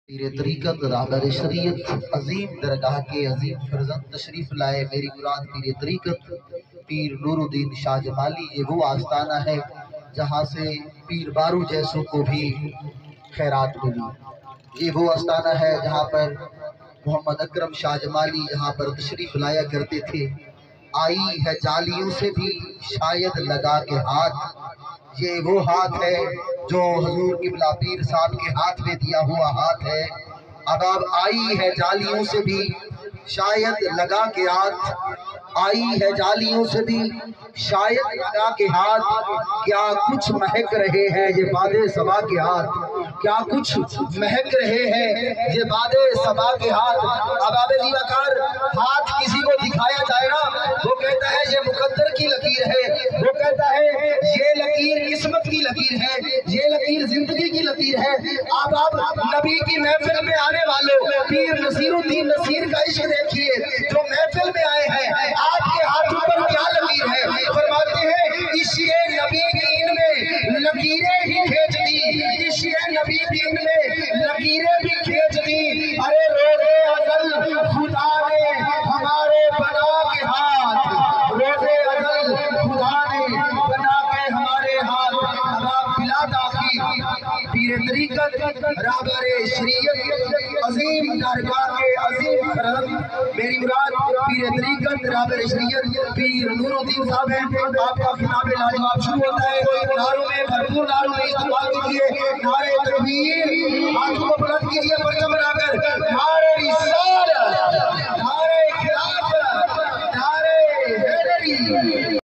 پیر طریقت رہبر شریعت عظیم درگاہ کے عظیم فرزند تشریف لائے میری مراد پیر طریقت پیر نور الدین شاہ جمالی۔ یہ وہ آستانہ ہے جہاں سے پیر بارو جیسوں کو بھی خیرات ملی۔ یہ وہ آستانہ ہے جہاں پر محمد اکرم شاہ جمالی جہاں پر تشریف لایا کرتے تھے۔ آئی ہے جالیوں سے بھی شاید لگا کے ہاتھ، یہ وہ ہاتھ ہے جو حضور قبلہ پیر صاحب کے ہاتھ میں دیا ہوا ہاتھ ہے۔ اب آئی ہے جالیوں سے بھی شاید لگا کے ہاتھ، آئی ہے جالیوں سے بھی شاید لگا کے ہاتھ، کیا کچھ مہک رہے ہیں یہ باد صبا کے ہاتھ، کیا کچھ مہک رہے ہیں یہ باد صبا کے ہاتھ۔ اب آبادی وقار ہاتھ کسی کو دکھایا جائے نا، وہ کہتا ہے یہ مقدر کی لکیر ہے، وہ کہتا ہے یہ لکیر قسمت کی لکیر ہے، یہ لکیر زندگی کی لکیر ہے۔ آپ نبی کی محفل میں آنے والوں پیر نصیر الدین نصیر کا عشق دیکھیے، جو محفل میں آئے ہیں آپ کے ہاتھوں پر کیا لکیر ہے؟ فرماتے ہیں عشق نبی دین میں لکیریں ہی کھینچ دی، عشق نبی دین میں لکیریں بھی کھینچ دی۔ ارے روزے ازل خدا نے ہمارے بنا کے ہاتھ، روزے ازل خدا نے بنا کے ہمارے ہاتھ۔ بلاد آخر پیر طریقت رہبر شریعت عظیم درگاہ کے عظیم فرزند میری مراد پیر طریقت رہبر شریعت پیر نور الدین صاحب ہیں۔ آپ کا خطاب لاجواب شروع ہوتا ہے، نعروں میں بھرپور نعروں میں استقبال کیجیے، نعرے تکبیر، ہاتھوں کو بلند کیجیے، پرچم